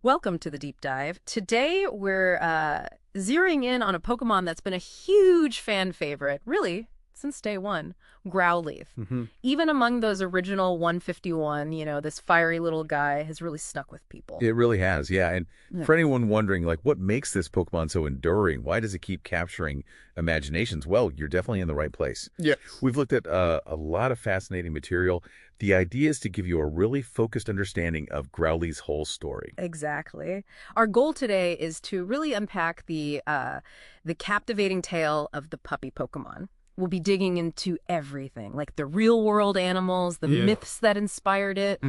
Welcome to the deep dive. Today we're zeroing in on a Pokemon that's been a huge fan favorite, really, since day one, Growlithe. Even among those original 151, this fiery little guy has really stuck with people. It really has, yeah. And for anyone wondering, what makes this Pokemon so enduring? Why does it keep capturing imaginations? Well, you're definitely in the right place. Yes. We've looked at a lot of fascinating material. The idea is to give you a really focused understanding of Growlithe's whole story. Exactly. Our goal today is to really unpack the captivating tale of the puppy Pokemon. We'll be digging into everything, like the real-world animals, the myths that inspired it,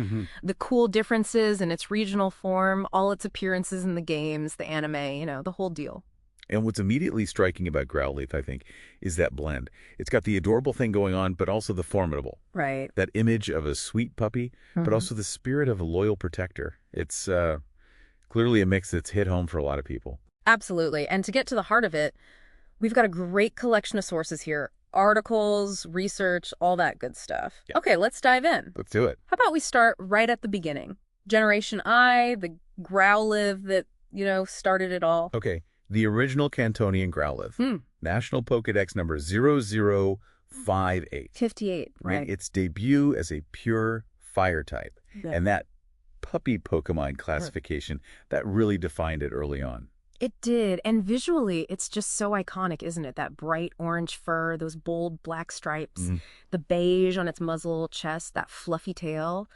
the cool differences in its regional form, all its appearances in the games, the anime, the whole deal. And what's immediately striking about Growlithe, I think, is that blend. It's got the adorable thing going on, but also the formidable. Right. That image of a sweet puppy, but also the spirit of a loyal protector. It's clearly a mix that's hit home for a lot of people. Absolutely. And to get to the heart of it, we've got a great collection of sources here. Articles, research, all that good stuff. Yeah. Okay, let's dive in. Let's do it. How about we start right at the beginning? Generation I, the Growlithe that, started it all. Okay. The original Cantonian Growlithe, National Pokedex number 0058. 58, right. Its debut as a pure fire type. Yeah. And that puppy Pokemon classification, that really defined it early on. It did. And visually, it's just so iconic, isn't it? That bright orange fur, those bold black stripes, the beige on its muzzle, chest, that fluffy tail,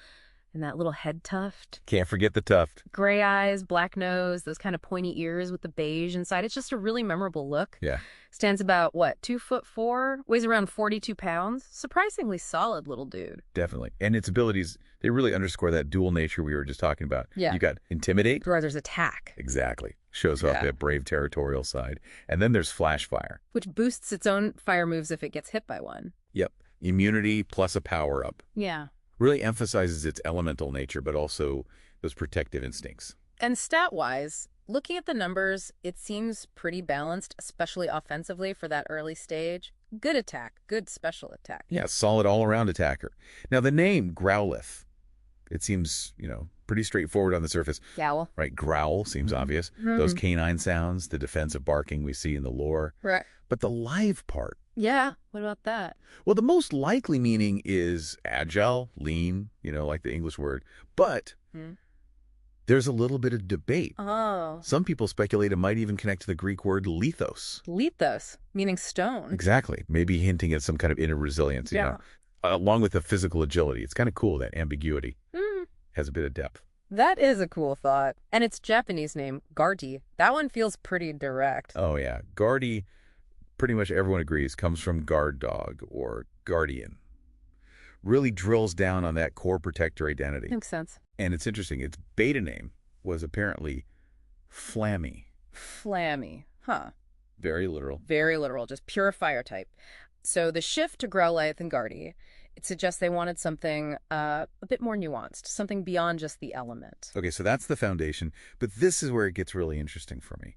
and that little head tuft. Can't forget the tuft. Gray eyes, black nose, those kind of pointy ears with the beige inside. It's just a really memorable look. Yeah. Stands about, 2'4", weighs around 42 pounds. Surprisingly solid little dude. Definitely. And its abilities, they really underscore that dual nature we were just talking about. Yeah. You got Intimidate. Where there's attack. Exactly. Shows off that brave territorial side. And then there's Flash Fire. Which boosts its own fire moves if it gets hit by one. Yep. Immunity plus a power-up. Yeah. Really emphasizes its elemental nature, but also those protective instincts. And stat-wise, looking at the numbers, it seems pretty balanced, especially offensively for that early stage. Good attack, good special attack. Yeah, solid all-around attacker. Now, the name Growlithe, it seems, pretty straightforward on the surface. Growl. Right, growl seems obvious. Those canine sounds, the defensive barking we see in the lore. Right. But the live part. Yeah, what about that? Well, the most likely meaning is agile, lean, like the English word. But there's a little bit of debate. Oh. Some people speculate it might even connect to the Greek word lithos. Lithos, meaning stone. Exactly. Maybe hinting at some kind of inner resilience, along with the physical agility. It's kind of cool, that ambiguity. Has a bit of depth. That is a cool thought. And its Japanese name, Gardy, that one feels pretty direct. Oh, yeah. Gardy, pretty much everyone agrees, comes from guard dog or guardian. Really drills down on that core protector identity. Makes sense. And it's interesting. Its beta name was apparently Flammy. Flammy. Huh. Very literal. Very literal. Just pure fire type. So the shift to Growlithe and Gardy, it suggests they wanted something a bit more nuanced, something beyond just the element. Okay, so that's the foundation. But this is where it gets really interesting for me.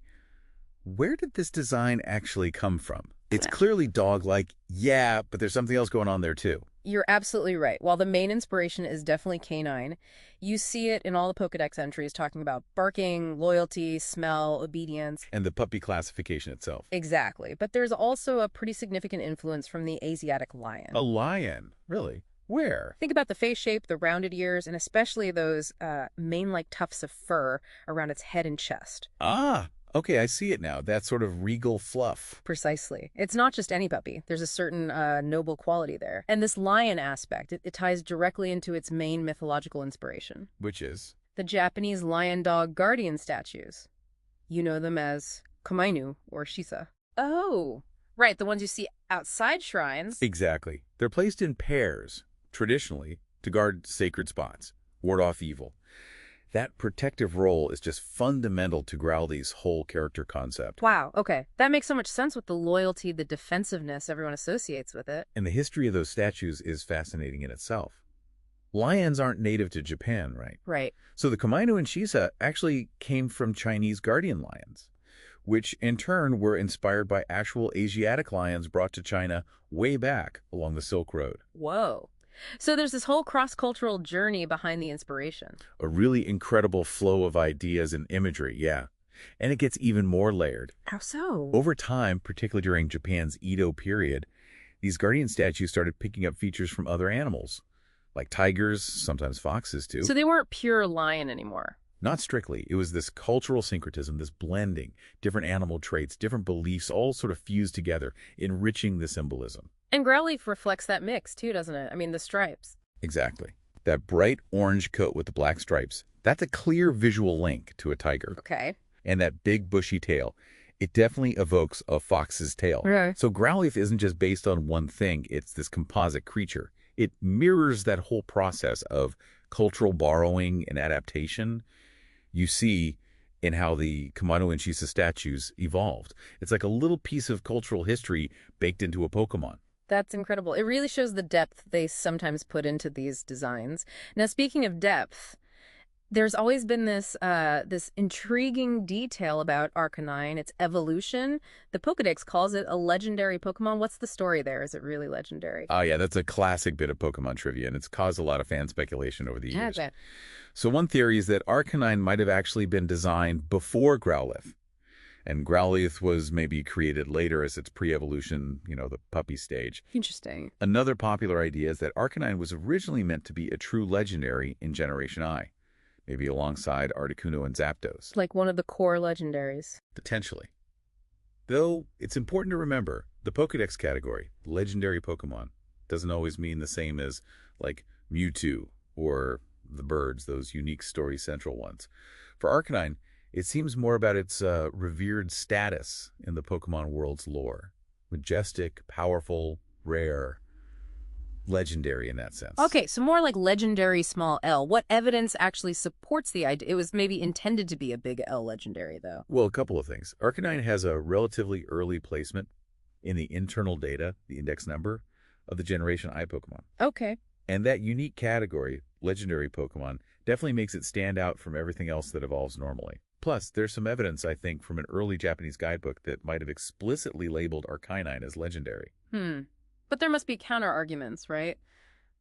Where did this design actually come from? It's clearly dog-like, yeah, but there's something else going on there too. You're absolutely right. While the main inspiration is definitely canine, you see it in all the Pokedex entries talking about barking, loyalty, smell, obedience. And the puppy classification itself. Exactly. But there's also a pretty significant influence from the Asiatic lion. A lion? Really? Where? Think about the face shape, the rounded ears, and especially those mane-like tufts of fur around its head and chest. Ah, okay, I see it now. That sort of regal fluff. Precisely. It's not just any puppy. There's a certain noble quality there. And this lion aspect, it ties directly into its main mythological inspiration. Which is? The Japanese lion dog guardian statues. You know them as Komainu or Shisa. Oh, right, the ones you see outside shrines. Exactly. They're placed in pairs, traditionally, to guard sacred spots, ward off evil. That protective role is just fundamental to Growlithe's whole character concept. Wow, okay. That makes so much sense with the loyalty, the defensiveness everyone associates with it. And the history of those statues is fascinating in itself. Lions aren't native to Japan, right? Right. So the Komainu and Shisa actually came from Chinese guardian lions, which in turn were inspired by actual Asiatic lions brought to China way back along the Silk Road. Whoa. So there's this whole cross-cultural journey behind the inspiration. A really incredible flow of ideas and imagery, yeah. And it gets even more layered. How so? Over time, particularly during Japan's Edo period, these guardian statues started picking up features from other animals, like tigers, sometimes foxes too. So they weren't pure lion anymore. Not strictly. It was this cultural syncretism, this blending, different animal traits, different beliefs, all sort of fused together, enriching the symbolism. And Growlithe reflects that mix too, doesn't it? I mean, the stripes. Exactly. That bright orange coat with the black stripes, that's a clear visual link to a tiger. Okay. And that big bushy tail, it definitely evokes a fox's tail. Right. So Growlithe isn't just based on one thing, it's this composite creature. It mirrors that whole process of cultural borrowing and adaptation you see in how the Kamado and Shisa statues evolved. It's like a little piece of cultural history baked into a Pokemon. That's incredible. It really shows the depth they sometimes put into these designs. Now, speaking of depth, there's always been this intriguing detail about Arcanine, its evolution. The Pokédex calls it a legendary Pokemon. What's the story there? Is it really legendary? Oh, yeah, that's a classic bit of Pokemon trivia, and it's caused a lot of fan speculation over the Yeah, I years. bet. So one theory is that Arcanine might have actually been designed before Growlithe, and Growlithe was maybe created later as its pre-evolution, the puppy stage. Interesting. Another popular idea is that Arcanine was originally meant to be a true legendary in Generation I, maybe alongside Articuno and Zapdos. Like one of the core legendaries. Potentially. Though, it's important to remember, the Pokédex category, legendary Pokemon, doesn't always mean the same as, like, Mewtwo or the birds, those unique Story Central ones. For Arcanine, it seems more about its revered status in the Pokemon world's lore. Majestic, powerful, rare, legendary in that sense. Okay, so more like legendary small L. What evidence actually supports the idea? It was maybe intended to be a big L legendary, though. Well, a couple of things. Arcanine has a relatively early placement in the internal data, the index number, of the Generation I Pokemon. Okay. And that unique category, legendary Pokemon, definitely makes it stand out from everything else that evolves normally. Plus, there's some evidence, I think, from an early Japanese guidebook that might have explicitly labeled Arcanine as legendary. But there must be counter-arguments, right?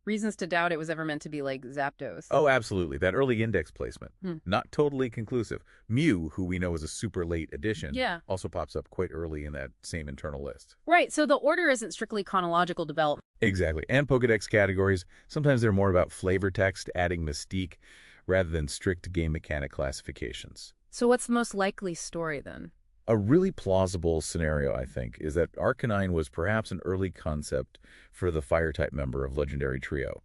Reasons to doubt it was ever meant to be like Zapdos. Oh, absolutely. That early index placement. Not totally conclusive. Mew, who we know is a super late addition, also pops up quite early in that same internal list. Right, so the order isn't strictly chronological development. Exactly. And Pokédex categories, sometimes they're more about flavor text, adding mystique, rather than strict game mechanic classifications. So what's the most likely story, then? A really plausible scenario, I think, is that Arcanine was perhaps an early concept for the Fire-type member of Legendary Trio.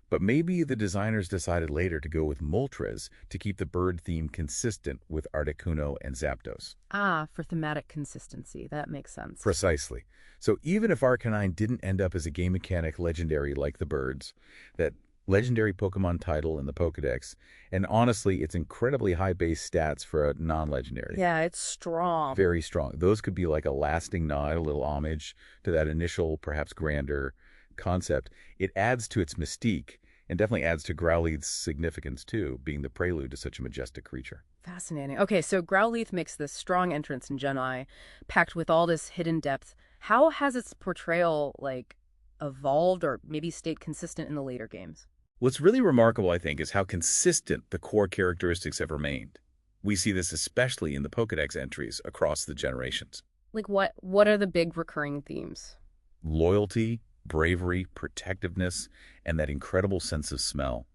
But maybe the designers decided later to go with Moltres to keep the bird theme consistent with Articuno and Zapdos. Ah, for thematic consistency. That makes sense. Precisely. So even if Arcanine didn't end up as a game mechanic legendary like the birds, that legendary Pokemon title in the Pokédex, and honestly, it's incredibly high base stats for a non-legendary. Yeah, it's strong. Very strong. Those could be like a lasting nod, a little homage to that initial, perhaps grander concept. It adds to its mystique, and definitely adds to Growlithe's significance too, being the prelude to such a majestic creature. Fascinating. Okay, so Growlithe makes this strong entrance in Gen I, packed with all this hidden depth. How has its portrayal, evolved or maybe stayed consistent in the later games? What's really remarkable, I think, is how consistent the core characteristics have remained. We see this especially in the Pokédex entries across the generations. Like what are the big recurring themes? Loyalty, bravery, protectiveness, and that incredible sense of smell.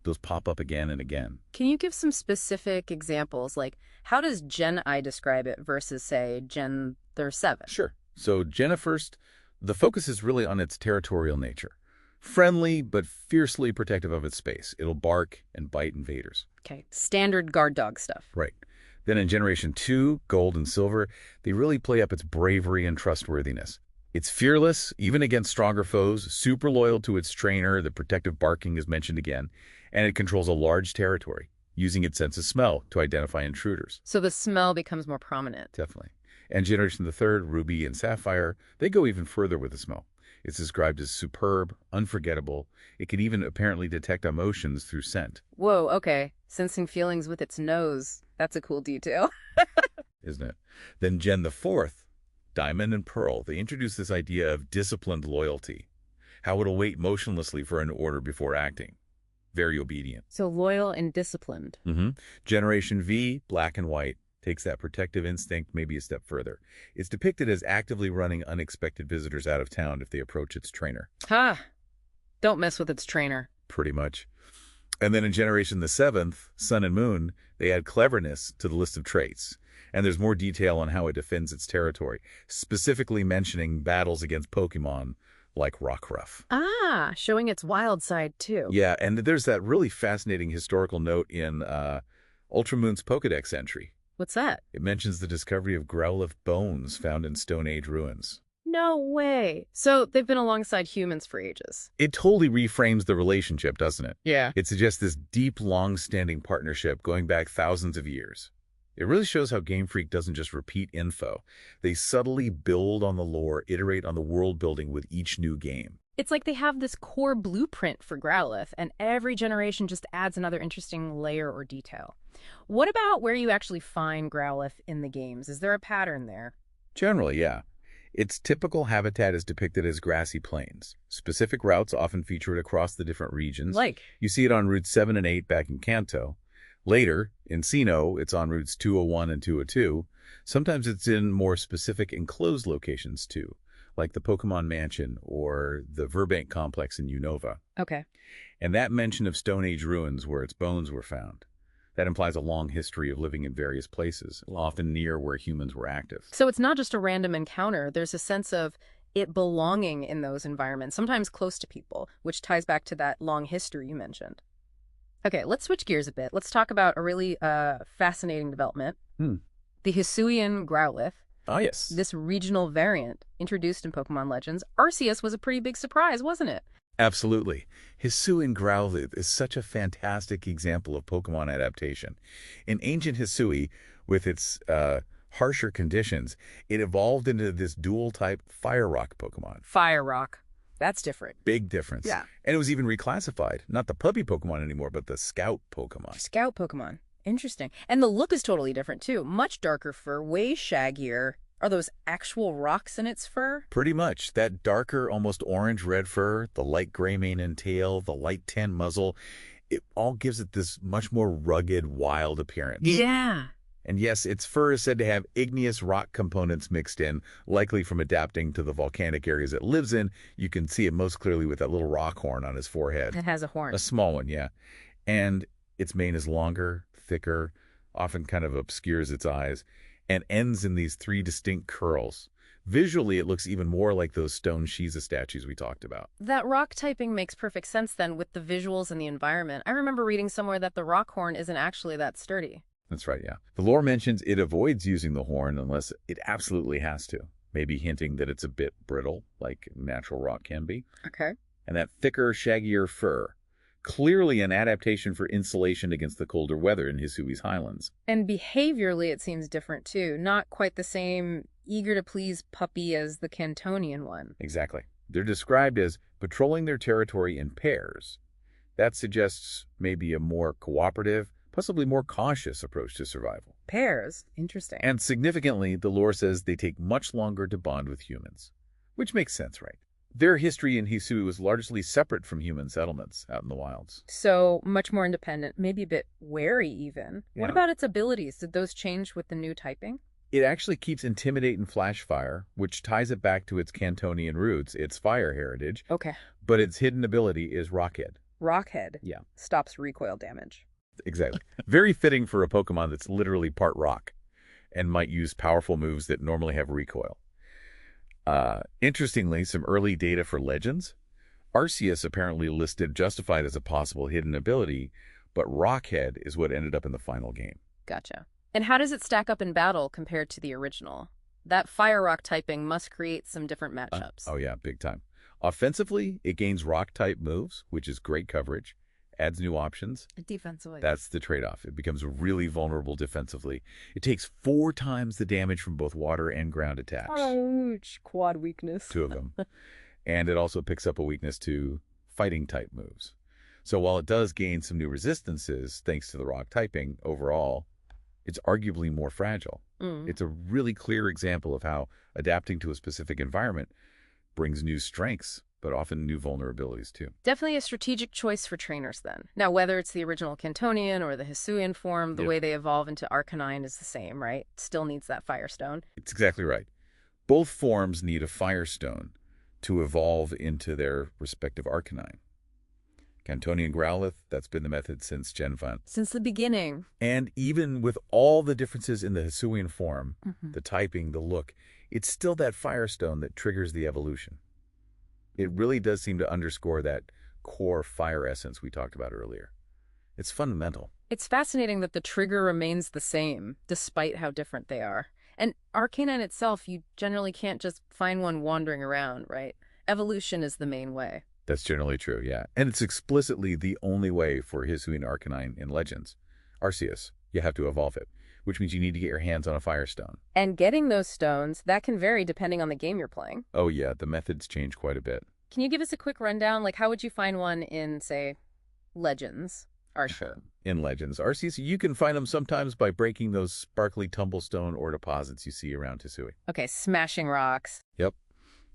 Those pop up again and again. Can you give some specific examples? Like, how does Gen I describe it versus, say, Gen 7? Sure. So Gen first, the focus is really on its territorial nature. Friendly, but fiercely protective of its space. It'll bark and bite invaders. Okay, standard guard dog stuff. Right. Then in Generation 2, Gold and Silver, they really play up its bravery and trustworthiness. It's fearless, even against stronger foes, super loyal to its trainer, the protective barking is mentioned again, and it controls a large territory, using its sense of smell to identify intruders. So the smell becomes more prominent. Definitely. And Generation 3, Ruby and Sapphire, they go even further with the smell. It's described as superb, unforgettable. It can even apparently detect emotions through scent. Whoa, okay. Sensing feelings with its nose. That's a cool detail. Isn't it? Then Gen 4, Diamond and Pearl, they introduce this idea of disciplined loyalty. how it'll wait motionlessly for an order before acting. Very obedient. So loyal and disciplined. Generation V, black and white, takes that protective instinct maybe a step further. It's depicted as actively running unexpected visitors out of town if they approach its trainer. Ha! Don't mess with its trainer. Pretty much. And then in Generation the Seventh, Sun and Moon, they add cleverness to the list of traits. And there's more detail on how it defends its territory, specifically mentioning battles against Pokémon like Rockruff. Ah, showing its wild side, too. Yeah, and there's that really fascinating historical note in Ultramoon's Pokédex entry. What's that? It mentions the discovery of Growlithe bones found in Stone Age ruins. No way. So they've been alongside humans for ages. It totally reframes the relationship, doesn't it? Yeah. It suggests this deep, long-standing partnership going back thousands of years. It really shows how Game Freak doesn't just repeat info. They subtly build on the lore, iterate on the world building with each new game. It's like they have this core blueprint for Growlithe, and every generation just adds another interesting layer or detail. What about where you actually find Growlithe in the games? Is there a pattern there? Generally, yeah. Its typical habitat is depicted as grassy plains. Specific routes often feature it across the different regions. Like? You see it on routes 7 and 8 back in Kanto. Later, in Sinnoh, it's on routes 201 and 202. Sometimes it's in more specific enclosed locations, too, like the Pokémon Mansion or the Verbank complex in Unova. Okay. And that mention of Stone Age ruins where its bones were found. That implies a long history of living in various places, often near where humans were active. So it's not just a random encounter. There's a sense of it belonging in those environments, sometimes close to people, which ties back to that long history you mentioned. Okay, let's switch gears a bit. Let's talk about a really fascinating development. The Hisuian Growlithe. Ah, yes. This regional variant introduced in Pokemon Legends. Arceus was a pretty big surprise, wasn't it? Absolutely. Hisuian Growlithe is such a fantastic example of Pokemon adaptation. In ancient Hisui, with its harsher conditions, it evolved into this dual-type Fire Rock Pokemon. Fire Rock. That's different. Big difference. Yeah. And it was even reclassified. Not the puppy Pokemon anymore, but the Scout Pokemon. Scout Pokemon. Interesting. And the look is totally different, too. Much darker fur, way shaggier. Are those actual rocks in its fur? Pretty much. That darker, almost orange-red fur, the light gray mane and tail, the light tan muzzle, it all gives it this much more rugged, wild appearance. Yeah. And yes, its fur is said to have igneous rock components mixed in, likely from adapting to the volcanic areas it lives in. You can see it most clearly with that little rock horn on his forehead. It has a horn. A small one, yeah. And its mane is longer, thicker, often kind of obscures its eyes, and ends in these 3 distinct curls. Visually, it looks even more like those stone Shiza statues we talked about. That rock typing makes perfect sense then with the visuals and the environment. I remember reading somewhere that the rock horn isn't actually that sturdy. That's right, yeah. The lore mentions it avoids using the horn unless it absolutely has to, maybe hinting that it's a bit brittle, like natural rock can be. Okay. And that thicker, shaggier fur, clearly an adaptation for insulation against the colder weather in Hisui's highlands. And behaviorally, it seems different too. Not quite the same eager-to-please puppy as the Cantonian one. Exactly. They're described as patrolling their territory in pairs. That suggests maybe a more cooperative, possibly more cautious approach to survival. Pairs? Interesting. And significantly, the lore says they take much longer to bond with humans, which makes sense, right? Their history in Hisui was largely separate from human settlements out in the wilds. So much more independent, maybe a bit wary even. Yeah. What about its abilities? Did those change with the new typing? It actually keeps Intimidate and Flash Fire, which ties it back to its Cantonian roots, its fire heritage. Okay. But its hidden ability is Rockhead. Rockhead. Yeah. Stops recoil damage. Exactly. Very fitting for a Pokemon that's literally part rock and might use powerful moves that normally have recoil. Interestingly, some early data for Legends. Arceus apparently listed Justified as a possible hidden ability, but Rockhead is what ended up in the final game. Gotcha. And how does it stack up in battle compared to the original? That Fire Rock typing must create some different matchups. Oh yeah, big time. Offensively, it gains rock-type moves, which is great coverage, adds new options. Defensively. That's the trade-off. It becomes really vulnerable defensively. It takes 4 times the damage from both water and ground attacks. Ouch. Quad weakness. 2 of them. And it also picks up a weakness to fighting-type moves. So while it does gain some new resistances, thanks to the rock typing, overall, it's arguably more fragile. It's a really clear example of how adapting to a specific environment brings new strengths but often new vulnerabilities too. Definitely a strategic choice for trainers then. Now, whether it's the original Cantonian or the Hisuian form, the way they evolve into Arcanine is the same, right? Still needs that Firestone. It's exactly right. Both forms need a Firestone to evolve into their respective Arcanine. Cantonian Growlithe, that's been the method since Gen 1. Since the beginning. And even with all the differences in the Hisuian form, the typing, the look, it's still that Firestone that triggers the evolution. It really does seem to underscore that core fire essence we talked about earlier. It's fundamental. It's fascinating that the trigger remains the same, despite how different they are. And Arcanine itself, you generally can't just find one wandering around, right? Evolution is the main way. That's generally true, yeah. And it's explicitly the only way for Hisuian Arcanine in Legends. Arceus, you have to evolve it, which means you need to get your hands on a Firestone. And getting those stones, that can vary depending on the game you're playing. Oh yeah, the methods change quite a bit. Can you give us a quick rundown? Like, how would you find one in, say, Legends? Arceus. In Legends, Arceus, you can find them sometimes by breaking those sparkly tumblestone ore deposits you see around Hisui. Okay, smashing rocks. Yep.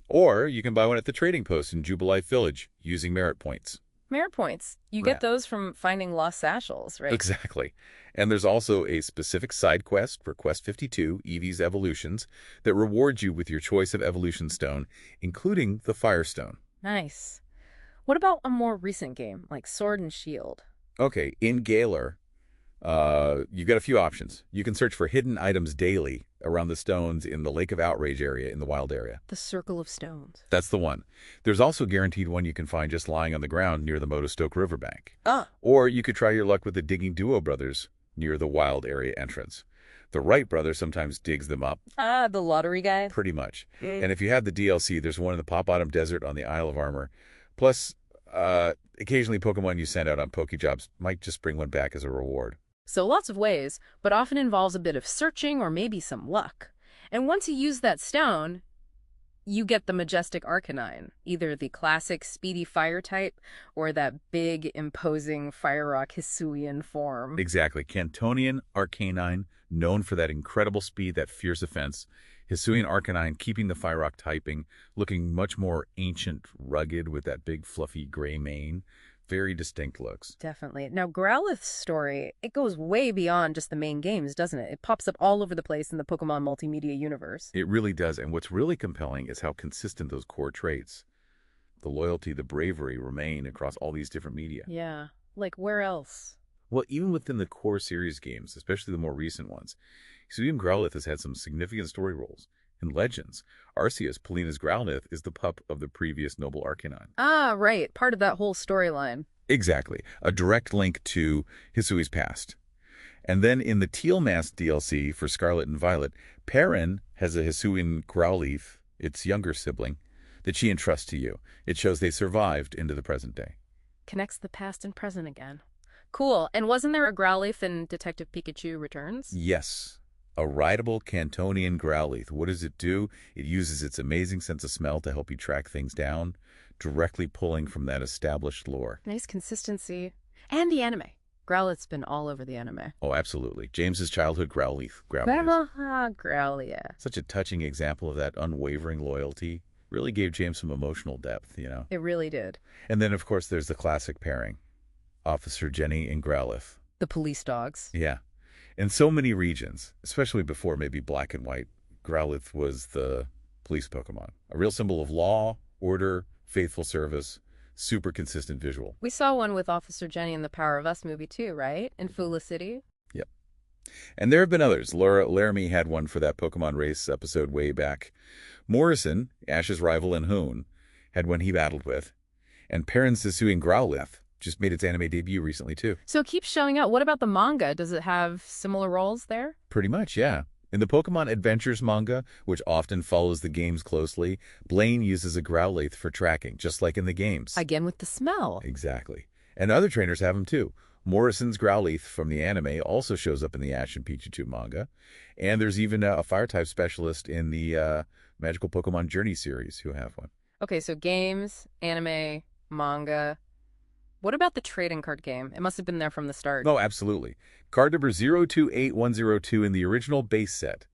Or you can buy one at the trading post in Jubilife Village using merit points. Merit points. You get those from finding lost satchels, right? Exactly. And there's also a specific side quest for Quest 52, Eevee's Evolutions, that rewards you with your choice of evolution stone, including the Firestone. Nice. What about a more recent game, like Sword and Shield? Okay, in Galar, you've got a few options. You can search for hidden items daily around the stones in the Lake of Outrage area in the wild area. The Circle of Stones. That's the one. There's also a guaranteed one you can find just lying on the ground near the Motostoke Riverbank. Or you could try your luck with the Digging Duo brothers near the wild area entrance. The Wright brother sometimes digs them up. The lottery guy? Pretty much. And if you have the DLC, there's one in the Pop Bottom Desert on the Isle of Armor. Plus, occasionally Pokemon you send out on Pokejobs might just bring one back as a reward. So lots of ways, but often involves a bit of searching or maybe some luck. And once you use that stone, you get the majestic Arcanine, either the classic speedy fire type or that big, imposing Fire Rock Hisuian form. Exactly. Cantonian Arcanine, known for that incredible speed, that fierce offense. Hisuian Arcanine, keeping the Fire Rock typing, looking much more ancient, rugged with that big, fluffy gray mane. Very distinct looks. Definitely. Now, Growlithe's story, it goes way beyond just the main games, doesn't it? It pops up all over the place in the Pokemon multimedia universe. It really does. And what's really compelling is how consistent those core traits, the loyalty, the bravery, remain across all these different media. Yeah. Like, where else? Well, even within the core series games, especially the more recent ones, Hisuian Growlithe has had some significant story roles. In Legends, Arceus, Polina's Growlithe, is the pup of the previous Noble Arcanine. Ah, right. Part of that whole storyline. Exactly. A direct link to Hisui's past. And then in the Teal Mask DLC for Scarlet and Violet, Perrin has a Hisuian Growlithe, its younger sibling, that she entrusts to you. It shows they survived into the present day. Connects the past and present again. Cool. And wasn't there a Growlithe in Detective Pikachu Returns? Yes. A rideable Cantonian Growlithe. What does it do? It uses its amazing sense of smell to help you track things down, directly pulling from that established lore. Nice consistency. And the anime. Growlithe's been all over the anime. Oh, absolutely. James's childhood Growlithe. Growlithe. Such a touching example of that unwavering loyalty. Really gave James some emotional depth, you know? It really did. And then, of course, there's the classic pairing. Officer Jenny and Growlithe. The police dogs. Yeah. In so many regions, especially before maybe Black and White, Growlithe was the police Pokemon. A real symbol of law, order, faithful service, super consistent visual. We saw one with Officer Jenny in the Power of Us movie too, right? In Fula City? Yep. And there have been others. Laramie had one for that Pokemon race episode way back. Morrison, Ash's rival in Hoenn, had one he battled with. And Perrin's Hisuian Growlithe just made its anime debut recently, too. So it keeps showing up. What about the manga? Does it have similar roles there? Pretty much, yeah. In the Pokemon Adventures manga, which often follows the games closely, Blaine uses a Growlithe for tracking, just like in the games. Again with the smell. Exactly. And other trainers have them, too. Morrison's Growlithe from the anime also shows up in the Ash and Pikachu manga. And there's even a fire-type specialist in the Magical Pokemon Journey series who have one. Okay, so games, anime, manga. What about the trading card game? It must have been there from the start. Oh, absolutely. Card number 028102 in the original base set.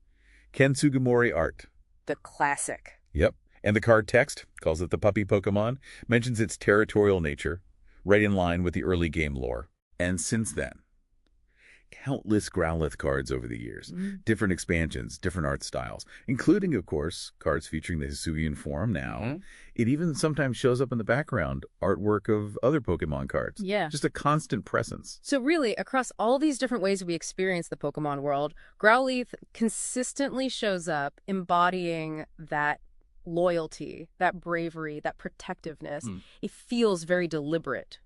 Ken Sugimori art. The classic. Yep. And the card text, calls it the puppy Pokémon, mentions its territorial nature, right in line with the early game lore. And since then, countless Growlithe cards over the years, different expansions, different art styles, including, of course, cards featuring the Hisuian form now. It even sometimes shows up in the background artwork of other Pokemon cards. Yeah. Just a constant presence. So really, across all these different ways we experience the Pokemon world, Growlithe consistently shows up embodying that loyalty, that bravery, that protectiveness. It feels very deliberate,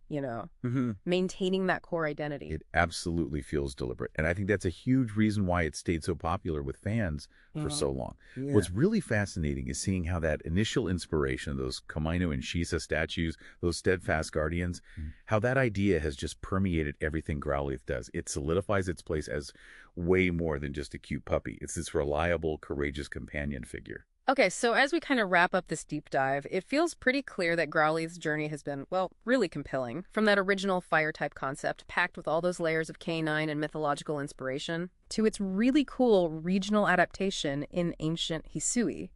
maintaining that core identity. It absolutely feels deliberate. And I think that's a huge reason why it stayed so popular with fans for so long. What's really fascinating is seeing how that initial inspiration, those Kamino and Shisa statues, those steadfast guardians, how that idea has just permeated everything Growlithe does. It solidifies its place as way more than just a cute puppy. It's this reliable, courageous companion figure. Okay, so as we kind of wrap up this deep dive, it feels pretty clear that Growlithe's journey has been, well, really compelling. From that original fire-type concept, packed with all those layers of canine and mythological inspiration, to its really cool regional adaptation in ancient Hisui.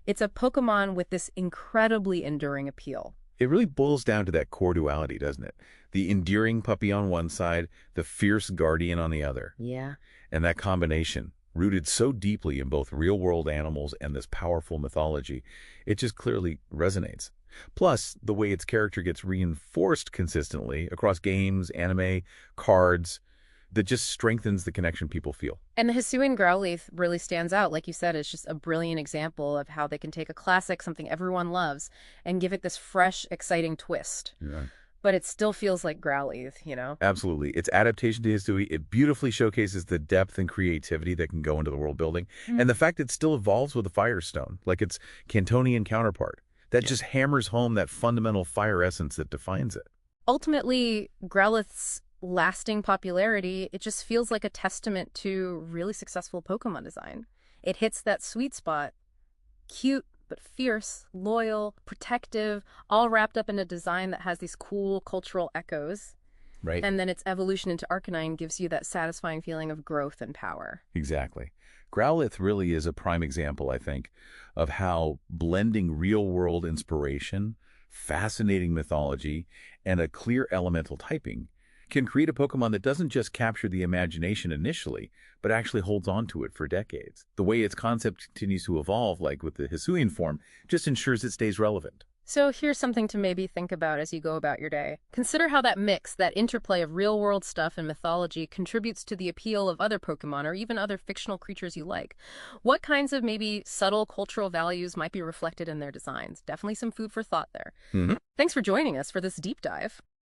It's a Pokemon with this incredibly enduring appeal. It really boils down to that core duality, doesn't it? The endearing puppy on one side, the fierce guardian on the other. Yeah. And that combination, rooted so deeply in both real-world animals and this powerful mythology, it just clearly resonates. Plus, the way its character gets reinforced consistently across games, anime, cards, that just strengthens the connection people feel. And the Hisuian Growlithe really stands out. Like you said, it's just a brilliant example of how they can take a classic, something everyone loves, and give it this fresh, exciting twist. Yeah. But it still feels like Growlithe, Absolutely. Its adaptation to Hisui, it beautifully showcases the depth and creativity that can go into the world building. And the fact it still evolves with the Firestone, like its Cantonian counterpart. That just hammers home that fundamental fire essence that defines it. Ultimately, Growlithe's lasting popularity, it just feels like a testament to really successful Pokemon design. It hits that sweet spot. Cute, but fierce, loyal, protective, all wrapped up in a design that has these cool cultural echoes. Right. And then its evolution into Arcanine gives you that satisfying feeling of growth and power. Exactly. Growlithe really is a prime example, I think, of how blending real-world inspiration, fascinating mythology, and a clear elemental typing can create a Pokemon that doesn't just capture the imagination initially, but actually holds on to it for decades. The way its concept continues to evolve, like with the Hisuian form, just ensures it stays relevant. So here's something to maybe think about as you go about your day. Consider how that mix, that interplay of real-world stuff and mythology contributes to the appeal of other Pokemon or even other fictional creatures you like. What kinds of maybe subtle cultural values might be reflected in their designs? Definitely some food for thought there. Thanks for joining us for this deep dive.